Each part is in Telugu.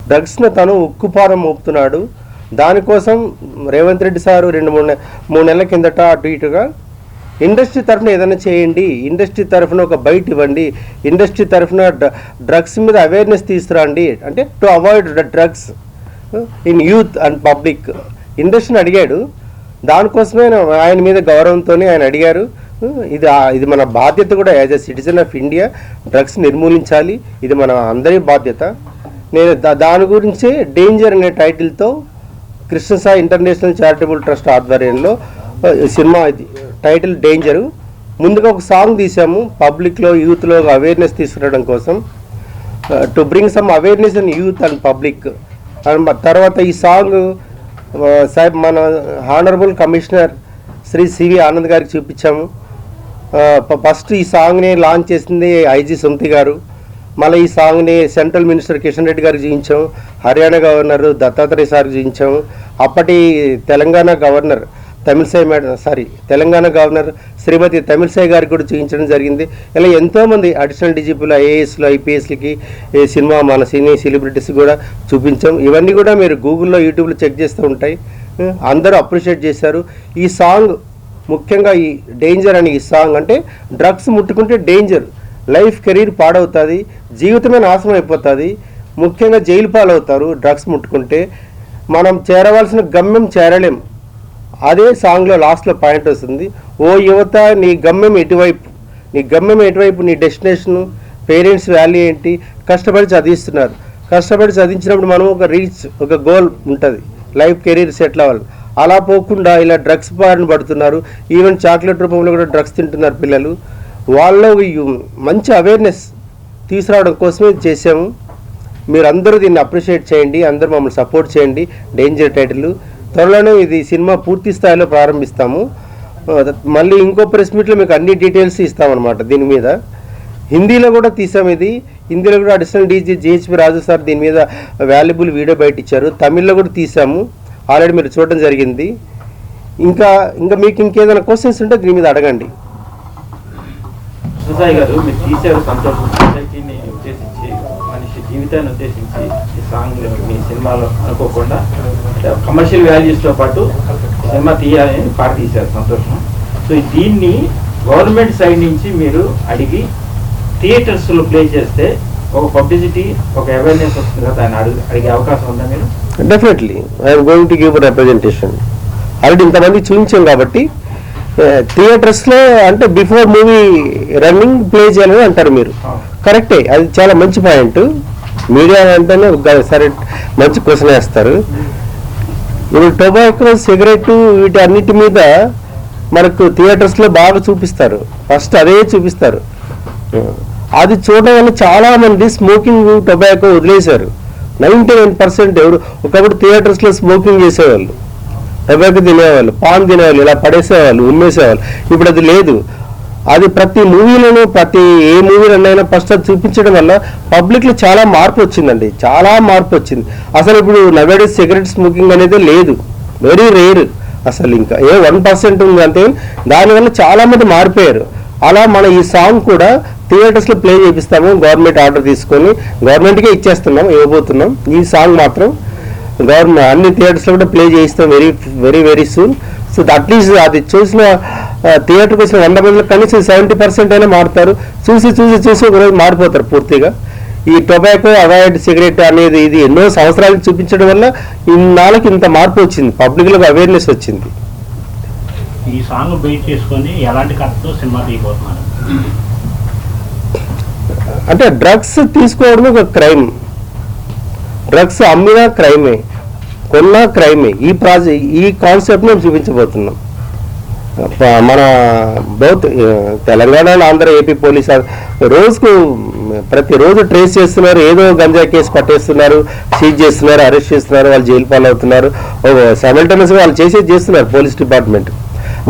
డ్రగ్స్ను తను ఉక్కుపాదం మోపుతున్నాడు. దానికోసం రేవంత్ రెడ్డి సారు 2-3 నెలల కిందట అటు ఇటుగా ఇండస్ట్రీ తరఫున ఏదైనా చేయండి, ఇండస్ట్రీ తరఫున ఒక బయట ఇవ్వండి, ఇండస్ట్రీ తరఫున డ్రగ్స్ మీద అవేర్నెస్ తీసుకురండి, అంటే to avoid drugs in youth and public ఇండస్ట్రీని అడిగాడు. దానికోసమే ఆయన మీద గౌరవంతో ఆయన అడిగారు. ఇది మన బాధ్యత కూడా, as a citizen of India drugs నిర్మూలించాలి, ఇది మన అందరి బాధ్యత. నేను దాని గురించే డేంజర్ అనే టైటిల్తో కృష్ణసాయి ఇంటర్నేషనల్ చారిటబుల్ ట్రస్ట్ ఆధ్వర్యంలో సినిమా టైటిల్ డేంజరు. ముందుగా ఒక సాంగ్ తీసాము పబ్లిక్లో, యూత్లో అవేర్నెస్ తీసుకురావడం కోసం, to bring some awareness in youth and public. తర్వాత ఈ సాంగ్ మన honourable commissioner Shri C V Anand గారికి చూపించాము. ఫస్ట్ ఈ సాంగ్ని లాంచ్ చేసింది ఐజీ సుమతి గారు. మళ్ళీ ఈ సాంగ్ని సెంట్రల్ మినిస్టర్ కిషన్ రెడ్డి గారికి చూపించాము, హర్యానా గవర్నర్ దత్తాత్రేయ సార్కి చూపించాము, అప్పటి తెలంగాణ గవర్నర్ తెలంగాణ గవర్నర్ శ్రీమతి తమిళసాయి గారికి కూడా చూపించడం జరిగింది. ఇలా ఎంతోమంది అడిషనల్ డీజీపీలు, ఐఏఎస్లు, ఐపీఎస్లకి సినిమా మన సినీ సెలబ్రిటీస్ కూడా చూపించాం. ఇవన్నీ కూడా మీరు గూగుల్లో, యూట్యూబ్లో చెక్ చేస్తూ ఉంటాయి. అందరూ అప్రిషియేట్ చేశారు. ఈ సాంగ్ ముఖ్యంగా ఈ డేంజర్ అని, ఈ సాంగ్ అంటే డ్రగ్స్ ముట్టుకుంటే డేంజర్, లైఫ్ కెరీర్ పాడవుతుంది, జీవితమే నాశనం అయిపోతుంది, ముఖ్యంగా జైలు పాలవుతారు. డ్రగ్స్ ముట్టుకుంటే మనం చేరవలసిన గమ్యం చేరలేం. అదే సాంగ్లో లాస్ట్లో పాయింట్ వస్తుంది, ఓ యువత నీ గమ్యం ఎటువైపు, నీ డెస్టినేషను, పేరెంట్స్ వాల్యూ ఏంటి, కష్టపడి చదివిస్తున్నారు. కష్టపడి చదివించినప్పుడు మనం ఒక గోల్ ఉంటుంది, లైఫ్ కెరీర్ సెటిల్ అవ్వాలి. అలా పోకుండా ఇలా డ్రగ్స్ బారిన పడుతున్నారు. ఈవెన్ చాక్లెట్ రూపంలో కూడా డ్రగ్స్ తింటున్నారు పిల్లలు. వాళ్ళలో మంచి అవేర్నెస్ తీసుకురావడం కోసమే చేసాము. మీరు అందరూ దీన్ని అప్రిషియేట్ చేయండి, అందరూ మమ్మల్ని సపోర్ట్ చేయండి. Danger title. త్వరలోనే ఇది సినిమా పూర్తి స్థాయిలో ప్రారంభిస్తాము. మళ్ళీ ఇంకో ప్రెస్ మీట్లో మీకు అన్ని డీటెయిల్స్ ఇస్తామన్నమాట. దీని మీద హిందీలో కూడా తీసాము. ఇది హిందీలో కూడా అడిషనల్ డీజీ జిహెచ్పి రాజు సార్ దీని మీద వాల్యుబుల్ వీడియో బయట ఇచ్చారు. తమిళ్లో కూడా తీసాము, ఆల్రెడీ మీరు చూడడం జరిగింది. ఇంకా మీకు ఇంకేదైనా క్వశ్చన్స్ ఉంటే దీని మీద అడగండి. సుసాయి గారు, మీరు తీసారు సంతోషం, సొసైటీని ఉద్దేశించి, మనిషి జీవితాన్ని ఉద్దేశించి ఈ సాంగ్ మీ సినిమాలో అనుకోకుండా కమర్షియల్ వాల్యూస్తో పాటు సినిమా తీయాలని పాట తీశారు, సంతోషం. సో దీన్ని గవర్నమెంట్ సైడ్ నుంచి మీరు అడిగి థియేటర్స్లో ప్లే చేస్తే ఒక పబ్లిసిటీ, ఒక అవేర్నెస్ వస్తుంది కదా, ఆయన అడిగే అవకాశం ఉందా మీరు? Definitely I'm going to give representation. Already ఇంతమంది చూపించాం కాబట్టి థియేటర్స్లో అంటే బిఫోర్ మూవీ రన్నింగ్ ప్లే చేయాలని అంటారు మీరు. కరెక్టే, అది చాలా మంచి పాయింట్. మీడియా అంటేనే సరే మంచి క్వశ్చన్ వేస్తారు. ఇప్పుడు టొబాకో, సిగరెట్ వీటి అన్నిటి మీద మనకు థియేటర్స్లో బాగా చూపిస్తారు. ఫస్ట్ అదే చూపిస్తారు. అది చూడడం వల్ల చాలామంది స్మోకింగ్, టొబాకో వదిలేశారు. 99% ఎవరు ఒకప్పుడు థియేటర్స్లో స్మోకింగ్ చేసేవాళ్ళు, టొబాకో తినేవాళ్ళు, పాన్ తినేవాళ్ళు, ఇలా పడేసేవాళ్ళు, ఉమ్మేసేవాళ్ళు. ఇప్పుడు అది లేదు. అది ప్రతి మూవీలోనూ, ఏ మూవీలోనైనా ఫస్ట్ అది చూపించడం వల్ల పబ్లిక్లో చాలా మార్పు వచ్చిందండి, చాలా మార్పు వచ్చింది. అసలు ఇప్పుడు నవేడేస్ సిగరెట్ స్మోకింగ్ అనేది లేదు, వెరీ రేర్. అసలు ఇంకా 1% ఉంది అంతే. దానివల్ల చాలామంది మారిపోయారు. అలా మనం ఈ సాంగ్ కూడా థియేటర్స్లో ప్లే చేపిస్తాము. గవర్నమెంట్ ఆర్డర్ తీసుకొని గవర్నమెంట్కే ఇవ్వబోతున్నాం. ఈ సాంగ్ మాత్రం గవర్నమెంట్ అన్ని థియేటర్స్లో కూడా ప్లే చేయిస్తాం వెరీ సూన్. సో అట్లీస్ట్ అది చూసిన థియేటర్కి వచ్చిన 100 మందిలో కనీసం 70% అయినా మారుతారు. చూసి ఒకరోజు మారిపోతారు పూర్తిగా. ఈ టొబాకో, అవాయిడ్ సిగరెట్ అనేది ఇది ఎన్నో సంవత్సరాలకు చూపించడం వల్ల ఇన్నాళ్ళకి ఇంత మార్పు వచ్చింది, పబ్లిక్లో అవేర్నెస్ వచ్చింది. ఈ సాంగ్ బేస్ చేసుకొని ఎలాంటి కథతో సినిమా తీయబోతున్నారు? అంటే డ్రగ్స్ తీసుకోవడం ఒక క్రైమ్, డ్రగ్స్ అమ్మినా క్రైమే, కొన్నా క్రైమే. ఈ కాన్సెప్ట్ మేము చూపించబోతున్నాం. మన బౌత్ తెలంగాణ, ఆంధ్ర, ఏపీ పోలీస్ ప్రతిరోజు ట్రేస్ చేస్తున్నారు. ఏదో గంజా కేసు పట్టేస్తున్నారు, సీజ్ చేస్తున్నారు, అరెస్ట్ చేస్తున్నారు, వాళ్ళు జైలు పాలవుతున్నారు. సైమల్టేనియస్గా వాళ్ళు చేస్తున్నారు పోలీస్ డిపార్ట్మెంట్.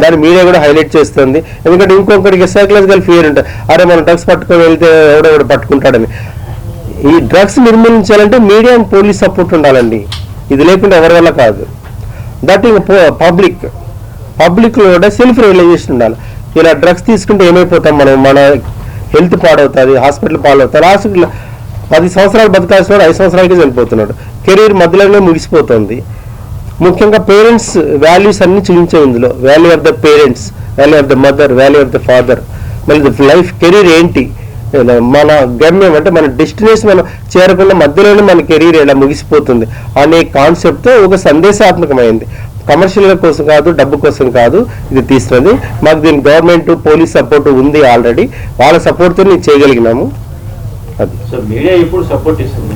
దాన్ని మీడియా కూడా హైలైట్ చేస్తుంది. ఎందుకంటే ఇంకొకరికి సైకలాజికల్ ఫియర్ ఉంటుంది, అరే మనం డ్రగ్స్ పట్టుకొని వెళ్తే ఎవడెవడు పట్టుకుంటాడని. ఈ డ్రగ్స్ నిర్మూలించాలంటే మీడియా అండ్ పోలీస్ సపోర్ట్ ఉండాలండి. ఇది లేకుండా ఎవరి వల్ల కాదు. దట్ పబ్లిక్లో కూడా సెల్ఫ్ రియలైజేషన్ ఉండాలి. ఇలా డ్రగ్స్ తీసుకుంటే ఏమైపోతాం మనం, మన హెల్త్ పాడవుతుంది, హాస్పిటల్ పాడవుతుంది. హాస్పిటల్ 10 సంవత్సరాలు బతకాల్సిన వాడు 5 సంవత్సరాలకి చనిపోతున్నాడు. కెరీర్ మధ్యలోనే ముగిసిపోతుంది. ముఖ్యంగా పేరెంట్స్ వాల్యూస్ అన్ని చూపించాం ఇందులో. Value of the parents, value of the mother, value of the father, మళ్ళీ లైఫ్ కెరీర్ ఏంటి, మన గమ్యం అంటే మన డెస్టినేషన్ మనం చేరకుండా మధ్యలోనే మన కెరీర్ ఎలా ముగిసిపోతుంది అనే కాన్సెప్ట్తో ఒక సందేశాత్మకమైంది. కమర్షియల్గా కోసం కాదు, డబ్బు కోసం కాదు ఇది తీస్తున్నది. మాకు దీని గవర్నమెంట్ పోలీస్ సపోర్ట్ ఉంది ఆల్రెడీ. వాళ్ళ సపోర్ట్తో నేను చేయగలిగినాము. అది సో మీడియా ఇప్పుడు సపోర్ట్ ఇస్తుంది.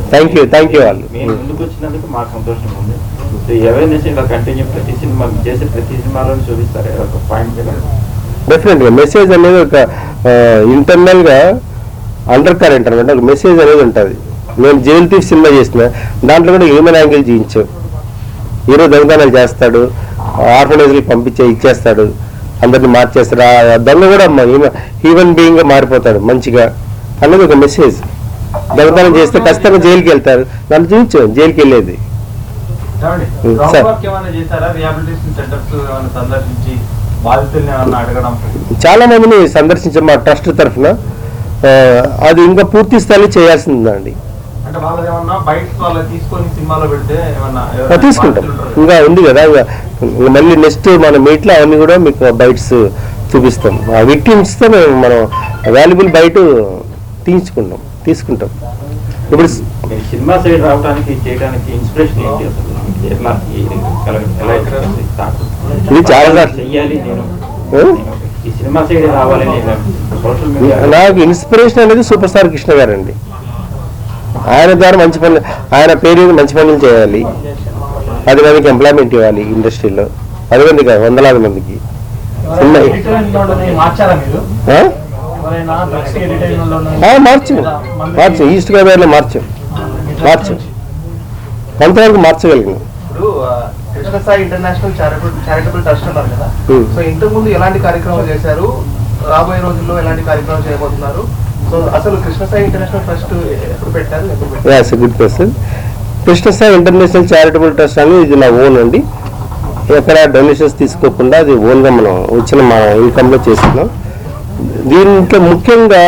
థ్యాంక్ యూ వాళ్ళు. మేము ముందుకు వచ్చినందుకు మాకు సంతోషంగా ఉంది. సో అవేర్నెస్ ఇలా కంటిన్యూ ప్రతి సినిమా చేసే ప్రతి సినిమాలో చూపిస్తారు ఒక పాయింట్ కదా. డెఫినెట్గా మెసేజ్ అనేది ఒక ఇంటర్నల్గా అండర్ కరెంట్ అనమాట. ఒక మెసేజ్ అనేది ఉంటుంది. మేము జైల్ తీఫ్ సినిమా చేసిన దాంట్లో కూడా హ్యూమన్ యాంగిల్ జీవించాం. హీరో దొంగతనాలు చేస్తాడు, ఆర్ఫనైజ్కి ఇచ్చేస్తాడు, అందరిని మార్చేస్తాడు. ఆ దొంగ కూడా హ్యూమన్ బీయింగ్గా మారిపోతాడు మంచిగా అన్నది ఒక మెసేజ్. దొంగతనం చేస్తే ఖచ్చితంగా జైలుకి వెళ్తారు. దాన్ని చూపించాం జైలుకి వెళ్ళేది. చాలా మందిని సందర్శించాం మా ట్రస్ట్ తరఫున. అది ఇంకా పూర్తి స్థాయి చేయాల్సిందండి. తీసుకుంటాం, ఇంకా ఉంది కదా. మళ్ళీ నెక్స్ట్ మన మీట్లో అవన్నీ కూడా మీకు బైట్స్ చూపిస్తాం. ఆ విక్టిమ్స్తో మనం వాల్యుబుల్ బైట్ తీసుకుంటాం. ఇప్పుడు సినిమా సైడ్ రావడానికి చేయడానికి ఇన్స్పిరేషన్ ఏంటి అసలు? ఇది చాలా చెయ్యాలి నేను ఈ సినిమా సైడ్ రావాలి సోషల్ మీడియా. నాకు ఇన్స్పిరేషన్ అనేది సూపర్ స్టార్ కృష్ణ గారండి. ఆయన ద్వారా మంచి పనులు, ఆయన పేరు మంచి పనులు చేయాలి. 10 మందికి ఎంప్లాయ్మెంట్ ఇవ్వాలి ఇండస్ట్రీలో. 10 మంది కాదు, 100,000 మందికి. మార్చు ఈస్ట్ గోదావరిలో మార్చు కొంతవరకు మార్చగలిగిన. ఇప్పుడు కృష్ణసాయి ఇంటర్నేషనల్ చారిటబుల్ ట్రస్ట్ ఉన్నారు కదా, సో ఇంతకు ముందు ఎలాంటి కార్యక్రమాలు చేశారు, రాబోయే రోజుల్లో ఎలాంటి కార్యక్రమాలు చేయబోతున్నారు? సో అసలు కృష్ణసాయి ఇంటర్నేషనల్ ట్రస్ట్ ఎప్పుడు పెట్టారు? Good question. Krishnasai international charitable trust అని ఇది నా ఓన్ అండి. ఎక్కడ డొనేషన్స్ తీసుకోకుండా అది ఓన్గా మనం వచ్చిన మా ఇన్కమ్లో చేస్తున్నాం. దీంట్లో ముఖ్యంగా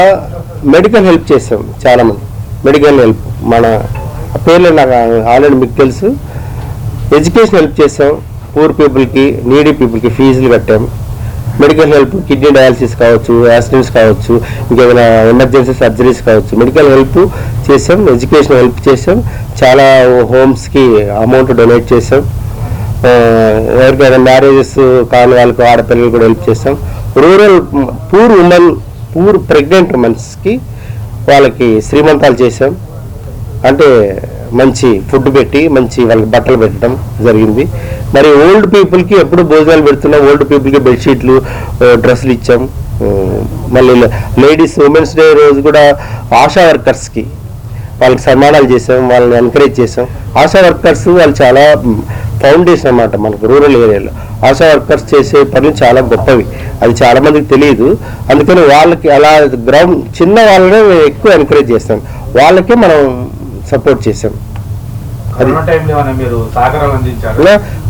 మెడికల్ హెల్ప్ చేసాం. చాలామంది మెడికల్ హెల్ప్, మన పేర్లు నాకు ఆల్రెడీ మీకు తెలుసు. ఎడ్యుకేషన్ హెల్ప్ చేసాం. పూర్ పీపుల్కి, నీడీ పీపుల్కి ఫీజులు కట్టాం. మెడికల్ హెల్ప్, కిడ్నీ డయాలసిస్ కావచ్చు, యాక్సిడెంట్స్ కావచ్చు, ఇంకేమైనా ఎమర్జెన్సీ సర్జరీస్ కావచ్చు, మెడికల్ హెల్ప్ చేసాం. ఎడ్యుకేషన్ హెల్ప్ చేసాం. చాలా హోమ్స్కి అమౌంట్ డొనేట్ చేసాం. ఎవరికైనా మ్యారేజెస్ కాని వాళ్ళకు, ఆడపిల్లలు కూడా హెల్ప్ చేసాం. రూరల్ పూర్ ప్రెగ్నెంట్ ఉమెన్స్కి వాళ్ళకి శ్రీమంతాలు చేసాం. అంటే మంచి ఫుడ్ పెట్టి మంచి వాళ్ళకి బట్టలు పెట్టడం జరిగింది. మరి ఓల్డ్ పీపుల్కి ఎప్పుడు భోజనాలు పెడుతున్నాం. ఓల్డ్ పీపుల్కి బెడ్షీట్లు, డ్రెస్సులు ఇచ్చాం. మళ్ళీ లేడీస్ ఉమెన్స్ డే రోజు కూడా ఆశా వర్కర్స్కి వాళ్ళకి సన్మానాలు చేసాం, వాళ్ళని ఎంకరేజ్ చేసాం. ఆశా వర్కర్స్ వాళ్ళు చాలా ఫౌండేషన్ అన్నమాట మనకు రూరల్ ఏరియాలో. ఆశా వర్కర్స్ చేసే పనులు చాలా గొప్పవి, అది చాలా మందికి తెలియదు. అందుకని వాళ్ళకి అలా గ్రౌండ్ చిన్న వాళ్ళనే ఎక్కువ ఎంకరేజ్ చేస్తాం. వాళ్ళకే మనం సపోర్ట్ చేసాం. అది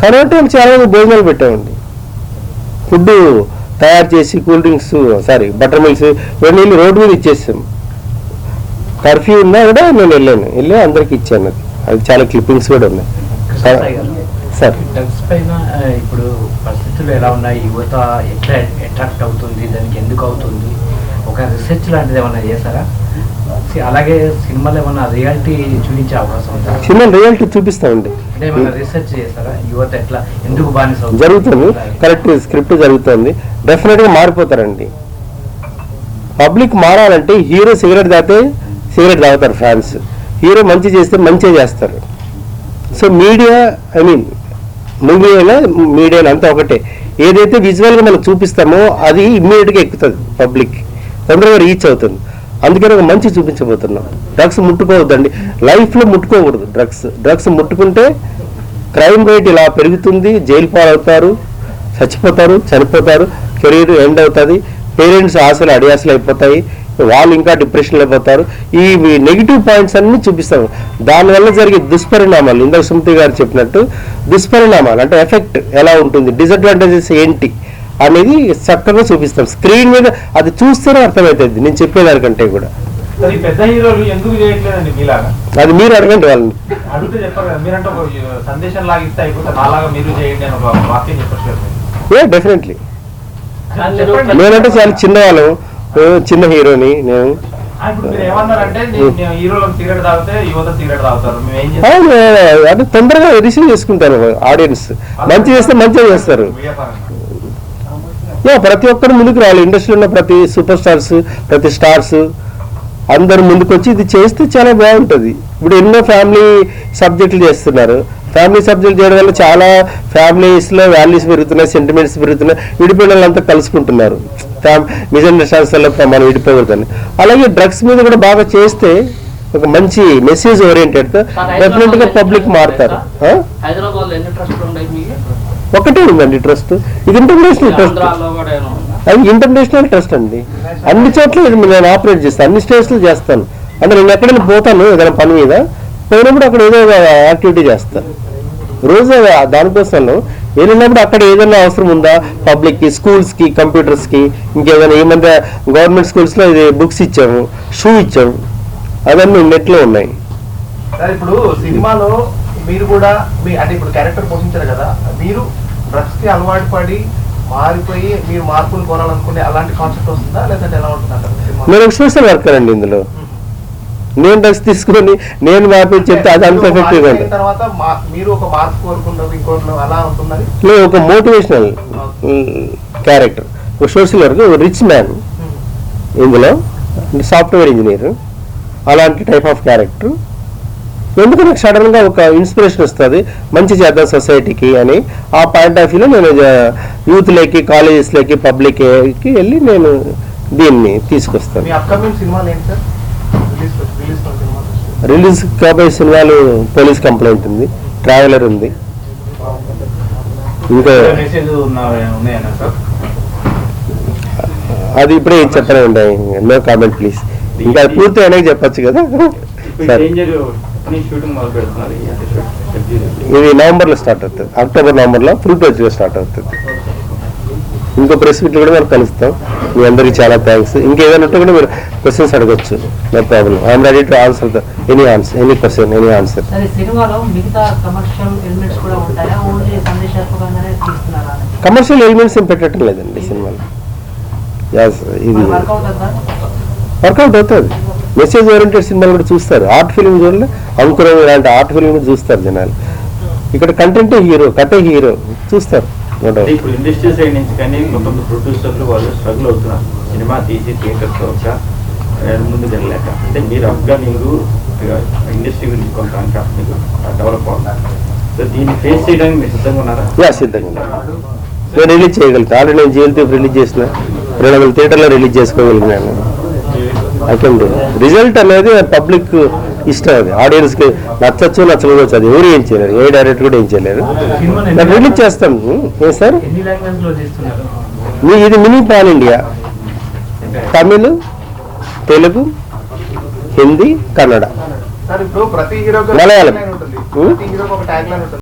కరోనా టైం చాలా మంది భోజనాలు పెట్టామండి. ఫుడ్ తయారు చేసి కూల్ డ్రింక్స్, బటర్ మిల్క్స్ ఇవన్నీ రోడ్డు మీద ఇచ్చేసాం. కర్ఫ్యూ ఉన్నా కూడా నేను వెళ్ళి అందరికి ఇచ్చాను. అది చాలా క్లిప్పింగ్స్ కూడా ఉన్నాయి. సార్ డ్రగ్స్ పైన ఇప్పుడు పరిస్థితులు ఎలా ఉన్నాయి, యువత ఎట్లా అట్రాక్ట్ అవుతుంది, దానికి ఎందుకు అవుతుంది, ఒక రీసెర్చ్ లాంటిది ఏమన్నా చేస్తారా? అలాగే సినిమాలో ఏమన్నా రియాలిటీ చూపించే అవకాశం ఉందా? సినిమా రియాలిటీ చూపిస్తామండి. అంటే ఏమన్నా రీసెర్చ్ చేస్తారా? యువత ఎట్లా ఎందుకు బానిస జరుగుతుంది, కరెక్ట్ స్క్రిప్ట్ జరుగుతుంది. డెఫినెట్గా మారిపోతారండి. పబ్లిక్ మారాలంటే హీరో సిగరెట్ తాగుతారు ఫ్యాన్స్. హీరో మంచి చేస్తే మంచిగా చేస్తారు. సో మీడియా మూవీ అయినా మీడియా అంతా ఒకటే. ఏదైతే విజువల్గా మనం చూపిస్తామో అది ఇమ్మీడియట్గా ఎక్కుతుంది, పబ్లిక్ తొందరగా రీచ్ అవుతుంది. అందుకని ఒక మంచి చూపించబోతున్నాం. డ్రగ్స్ ముట్టుకోవద్దండి, లైఫ్లో ముట్టుకోకూడదు. డ్రగ్స్ ముట్టుకుంటే క్రైమ్ రేట్ ఇలా పెరుగుతుంది, జైలు పాలవుతారు, చనిపోతారు, కెరీర్ ఎండ్ అవుతుంది, పేరెంట్స్ ఆశలు అడియాసలు అయిపోతాయి, వాళ్ళు ఇంకా డిప్రెషన్లో అయిపోతారు. ఈ నెగిటివ్ పాయింట్స్ అన్ని చూపిస్తాము. దానివల్ల జరిగే దుష్పరిణామాలు, ఇందాక సుమతి గారు చెప్పినట్టు దుష్పరిణామాలు అంటే ఎఫెక్ట్ ఎలా ఉంటుంది, డిసడ్వాంటేజెస్ ఏంటి అనేది చక్కగా చూపిస్తాం. స్క్రీన్ మీద అది చూస్తేనే అర్థమవుతుంది నేను చెప్పేదానికంటే కూడా. సార్ ఈ పెద్ద హీరోలు ఎందుకు చేయట్లేదండి మీలాగా? అది మీరు అడగండి వాళ్ళని. అడిగితే చెప్పారు కదా, మీరంటే ఒక సందేశం లాగా ఇస్తే అయిపోతే నాలాగా మీరు చేయండి అని ఒక వాక్యం చెప్పచ్చు. డెఫినెట్లీ. నేనంటే చాలా చిన్నవాళ్ళం, చిన్న హీరోని నేను. ఇప్పుడు మీరు ఏమన్నారంటే హీరోలకు సిగరెట్ తాగితే యువత సిగరెట్ తాగుతారు, మేము ఏం చేస్తాం? అవును, అంటే తొందరగా రిసీవ్ చేసుకుంటారు ఆడియన్స్. మంచి చేస్తే మంచిగా చేస్తారు. ప్రతి ఒక్కరు ముందుకు రావాలి. ఇండస్ట్రీలో ఉన్న ప్రతి సూపర్ స్టార్స్, ప్రతి స్టార్స్ అందరు ముందుకు వచ్చి ఇది చేస్తే చాలా బాగుంటుంది. ఇప్పుడు ఎన్నో ఫ్యామిలీ సబ్జెక్టులు చేస్తున్నారు. ఫ్యామిలీ సబ్జెక్ట్ చేయడం వల్ల చాలా ఫ్యామిలీస్లో వాల్యూస్ పెరుగుతున్నాయి, సెంటిమెంట్స్ పెరుగుతున్నాయి, విడిపోయిన వాళ్ళంతా కలుసుకుంటున్నారు. మిస్అండర్స్టాండింగ్స్ వల్ల మనం విడిపోకూడదని. అలాగే డ్రగ్స్ మీద కూడా బాగా చేస్తే ఒక మంచి మెసేజ్ ఓరియంటెడ్ డెఫినెట్ గా పబ్లిక్ మారుతారు. ఒకటే ఉందండి ట్రస్ట్. ఇది ఇంటర్నేషనల్ ట్రస్ట్. అది ఇంటర్నేషనల్ ట్రస్ట్ అండి. అన్ని చోట్ల నేను ఆపరేట్ చేస్తాను, అన్ని స్టేట్స్లో చేస్తాను. అంటే నేను ఎక్కడైనా పోతాను ఏదైనా పని మీద, పోయినప్పుడు అక్కడ ఏదో యాక్టివిటీ చేస్తాను రోజు. దానికోసం వెళ్ళినప్పుడు అక్కడ ఏదైనా అవసరం ఉందా పబ్లిక్కి, స్కూల్స్కి, కంప్యూటర్స్కి, ఇంకేదైనా. ఈ మధ్య గవర్నమెంట్ స్కూల్స్లో ఇది బుక్స్ ఇచ్చాము, షూ ఇచ్చాము, అవన్నీ నెట్లో ఉన్నాయి. ఇప్పుడు సినిమాలో మీరు కూడా అంటే ఇప్పుడు క్యారెక్టర్ పోషించారు కదా, మీరు డ్రగ్స్ కి అలవాటు పడి మారిపోయి మీరు మార్పులు కోరాలనుకునే అలాంటి కాన్సెప్ట్ వస్తుందా, లేదంటే ఎలా ఉంటుంది? నేను ఒక సోషల్ వర్కర్ అండి. ఇందులో నేను డ్రగ్స్ తీసుకొని నేను మార్పు చెప్తే అది అంత ఎఫెక్టివ్గా ఉంటుంది. తర్వాత మీరు ఒక మార్పు కోరుకుంటారు ఇంకోట్లో అలా ఉంటుందని. లేదు, ఒక మోటివేషనల్ క్యారెక్టర్, ఒక సోషల్ వర్కర్, ఒక రిచ్ మ్యాన్ ఇందులో, సాఫ్ట్వేర్ ఇంజనీర్, అలాంటి టైప్ ఆఫ్ క్యారెక్టర్. ఎందుకు నాకు సడన్గా ఒక ఇన్స్పిరేషన్ వస్తుంది, మంచి చేద్దాం సొసైటీకి అని. ఆ పాయింట్ ఆఫ్ వ్యూలో నేను యూత్లోకి, కాలేజెస్లోకి, పబ్లిక్కి వెళ్ళి నేను దీన్ని తీసుకొస్తాను. రిలీజ్ కాబోయే సినిమాలు పోలీస్ కంప్లైంట్ ఉంది, ట్రావెలర్ ఉంది, ఇంకా అది ఇప్పుడే చెప్పలేండి. No comment please. ఇంకా పూర్తి అనేది చెప్పచ్చు కదా. ఇది నవంబర్లో స్టార్ట్ అవుతుంది, అక్టోబర్ నవంబర్లో ఫుల్ ఫ్లెడ్జ్గా స్టార్ట్ అవుతుంది. ఇంకో ప్రెస్ మీట్లో కూడా మనం కలుస్తాం. మీ అందరికీ చాలా థ్యాంక్స్. ఇంకేదైనా ఉంటే కూడా మీరు క్వశ్చన్స్ అడగచ్చు, no problem. I'm ready to answer any question, any answer. Commercial elements ఏం పెట్టడం లేదండి సినిమాలో. ఇది వర్కౌట్ అవుతుంది. మెసేజ్ ఓరియంటెడ్ సినిమాలు కూడా చూస్తారు. ఆర్ట్ ఫిల్మ్ చూడండి, అంకురం ఇలాంటి ఆర్ట్ ఫిల్మ్ కూడా చూస్తారు జనాలు. ఇక్కడ కంటెంటే హీరో, కథే హీరో చూస్తారు. ఇప్పుడు ఇండస్ట్రీ సైడ్ నుంచి కానీ కొంతమంది ప్రొడ్యూసర్లు వాళ్ళు స్ట్రగుల్ అవుతున్నారు, సినిమా తీసి థియేటర్తో ముందుకు వెళ్ళలేక. అంటే మీరు మీరు ఇండస్ట్రీ గురించి కొంత మీకు డెవలప్ అవుతున్నారు. సో దీన్ని ఫేస్ చేయడానికి మీరు సిద్ధంగా ఉన్నారా? సిద్ధంగా ఉన్నారు. నేను రిలీజ్ చేయగలుగుతాను. ఆల్రెడీ నేను జైలు రిలీజ్ చేసిన 200 థియేటర్లో రిలీజ్ చేసుకోగలిగినాను. I can do. రిజల్ట్ అనేది పబ్లిక్ ఇష్టం. అది ఆడియన్స్కి నచ్చచ్చు, నచ్చకపోవచ్చు. అది ఎవరు ఏం చేయలేరు, ఏ డైరెక్టర్ కూడా ఏం చేయలేరు. నేను రిలీజ్ చేస్తాను. ఏ సార్, ఇది mini pan India. Tamil, Telugu, Hindi, Kannada, Malayalam.